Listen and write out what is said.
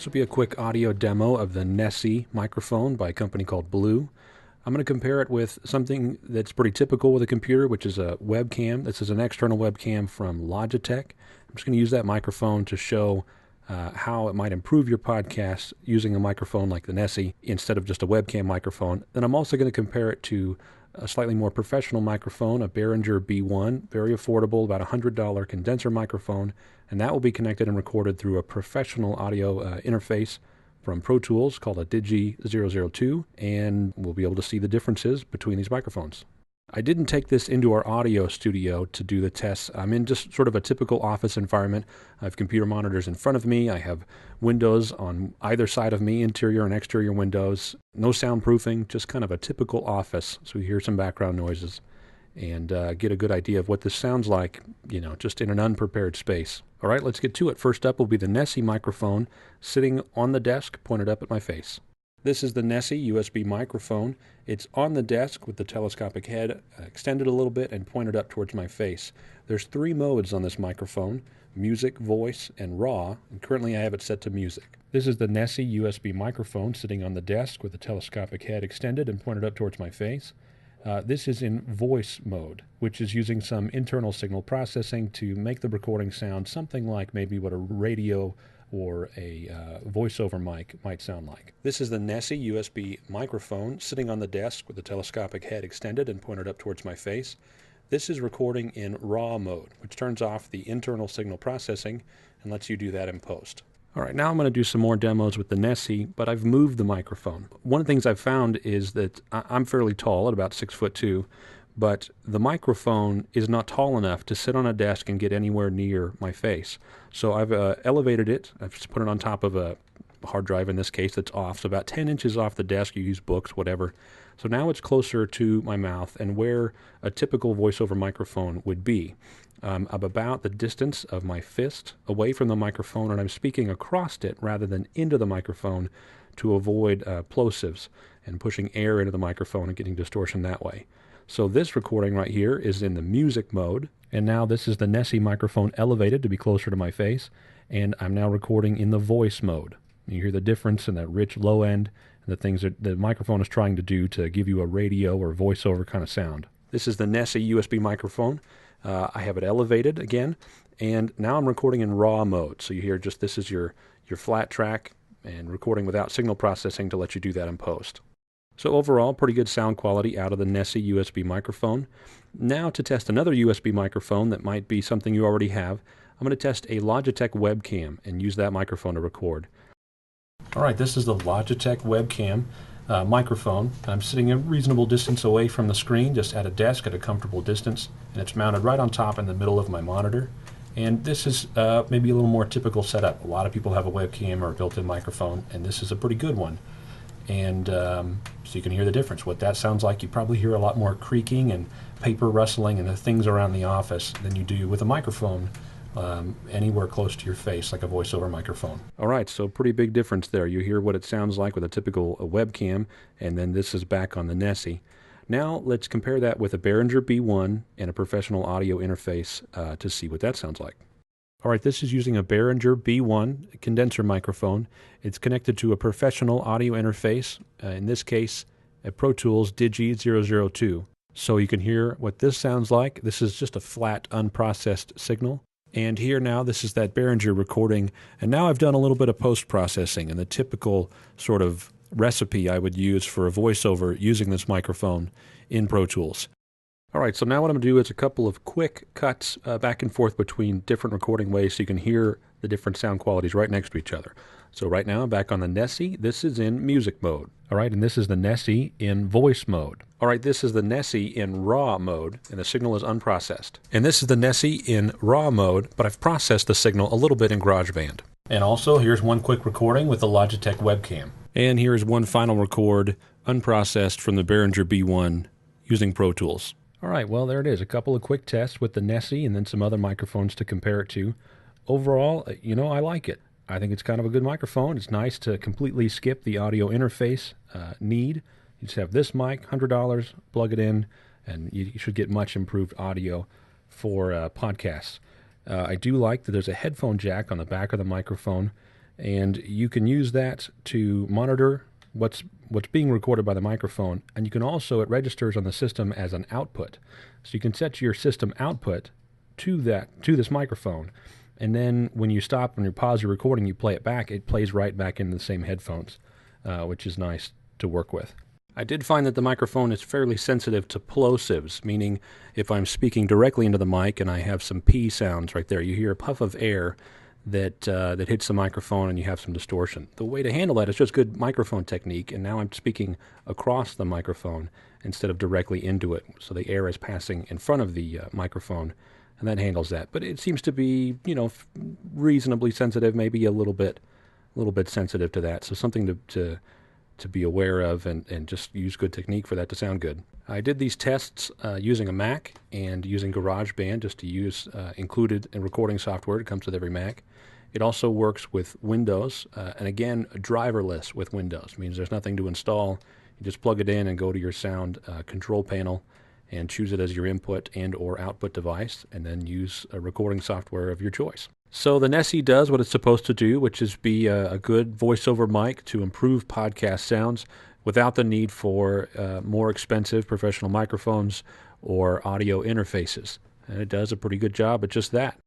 This will be a quick audio demo of the Nessie microphone by a company called Blue. I'm going to compare it with something that's pretty typical with a computer, which is a webcam. This is an external webcam from Logitech. I'm just going to use that microphone to show how it might improve your podcast using a microphone like the Nessie instead of just a webcam microphone. Then I'm also going to compare it to a slightly more professional microphone, a Behringer B1, very affordable, about $100 condenser microphone, and that will be connected and recorded through a professional audio interface from Pro Tools called a Digi 002, and we'll be able to see the differences between these microphones. I didn't take this into our audio studio to do the tests. I'm in just sort of a typical office environment. I have computer monitors in front of me. I have windows on either side of me, interior and exterior windows. No soundproofing, just kind of a typical office. So you hear some background noises and get a good idea of what this sounds like, just in an unprepared space. All right, let's get to it. First up will be the Nessie microphone sitting on the desk, pointed up at my face. This is the Nessie USB microphone. It's on the desk with the telescopic head extended a little bit and pointed up towards my face. There's 3 modes on this microphone: music, voice, and raw, and currently I have it set to music. This is the Nessie USB microphone sitting on the desk with the telescopic head extended and pointed up towards my face. This is in voice mode, which is using some internal signal processing to make the recording sound something like maybe what a radio or a voiceover mic might sound like. This is the Nessie USB microphone sitting on the desk with the telescopic head extended and pointed up towards my face. This is recording in raw mode, which turns off the internal signal processing and lets you do that in post. All right, now I'm going to do some more demos with the Nessie, but I've moved the microphone. One of the things I've found is that I'm fairly tall, at about 6'2", but the microphone is not tall enough to sit on a desk and get anywhere near my face. So I've elevated it. I've just put it on top of a hard drive, in this case, that's off, so about 10 inches off the desk. You use books, whatever. So now it's closer to my mouth and where a typical voiceover microphone would be. I'm about the distance of my fist away from the microphone, and I'm speaking across it rather than into the microphone to avoid plosives and pushing air into the microphone and getting distortion that way. So this recording right here is in the music mode, and now this is the Nessie microphone elevated to be closer to my face, and I'm now recording in the voice mode. You hear the difference in that rich low end and the things that the microphone is trying to do to give you a radio or voiceover kind of sound. This is the Nessie USB microphone. I have it elevated again, and now I'm recording in raw mode. So you hear just this is your flat track and recording without signal processing to let you do that in post. So overall, pretty good sound quality out of the Nessie USB microphone. Now to test another USB microphone that might be something you already have, I'm going to test a Logitech webcam and use that microphone to record. All right, this is the Logitech webcam microphone. I'm sitting a reasonable distance away from the screen, just at a desk at a comfortable distance, and it's mounted right on top in the middle of my monitor. And this is maybe a little more typical setup. A lot of people have a webcam or a built-in microphone, and this is a pretty good one. And so you can hear the difference. What that sounds like, you probably hear a lot more creaking and paper rustling and the things around the office than you do with a microphone anywhere close to your face, like a voiceover microphone. All right, so pretty big difference there. You hear what it sounds like with a typical webcam, and then this is back on the Nessie. Now let's compare that with a Behringer B1 and a professional audio interface to see what that sounds like. All right, this is using a Behringer B1 condenser microphone. It's connected to a professional audio interface, in this case, a Pro Tools Digi 002. So you can hear what this sounds like. This is just a flat, unprocessed signal. And here now, this is that Behringer recording. And now I've done a little bit of post-processing, and the typical sort of recipe I would use for a voiceover using this microphone in Pro Tools. All right, so now what I'm going to do is a couple of quick cuts back and forth between different recording ways so you can hear the different sound qualities right next to each other. So right now, back on the Nessie, this is in music mode. All right, and this is the Nessie in voice mode. All right, this is the Nessie in raw mode, and the signal is unprocessed. And this is the Nessie in raw mode, but I've processed the signal a little bit in GarageBand. And also, here's one quick recording with the Logitech webcam. And here's one final record, unprocessed, from the Behringer B1 using Pro Tools. All right, well, there it is. A couple of quick tests with the Nessie and then some other microphones to compare it to. Overall, I like it. I think it's kind of a good microphone. It's nice to completely skip the audio interface need. You just have this mic, $100, plug it in, and you should get much improved audio for podcasts. I do like that there's a headphone jack on the back of the microphone, and you can use that to monitor what's being recorded by the microphone, and you can also, it registers on the system as an output. So you can set your system output to this microphone, and then when you stop, when you pause your recording, you play it back, it plays right back into the same headphones, which is nice to work with. I did find that the microphone is fairly sensitive to plosives, meaning if I'm speaking directly into the mic and I have some P sounds right there, you hear a puff of air that hits the microphone and you have some distortion. The way to handle that is just good microphone technique, and now I'm speaking across the microphone instead of directly into it, so the air is passing in front of the microphone, and that handles that. But it seems to be, reasonably sensitive, maybe a little bit sensitive to that, so something to be aware of, and just use good technique for that to sound good. I did these tests using a Mac and using GarageBand, just to use included in recording software. It comes with every Mac. It also works with Windows, and again, driverless with Windows. It means there's nothing to install. You just plug it in and go to your sound control panel and choose it as your input and or output device, and then use a recording software of your choice. So the Nessie does what it's supposed to do, which is be a good voiceover mic to improve podcast sounds without the need for more expensive professional microphones or audio interfaces. And it does a pretty good job at just that.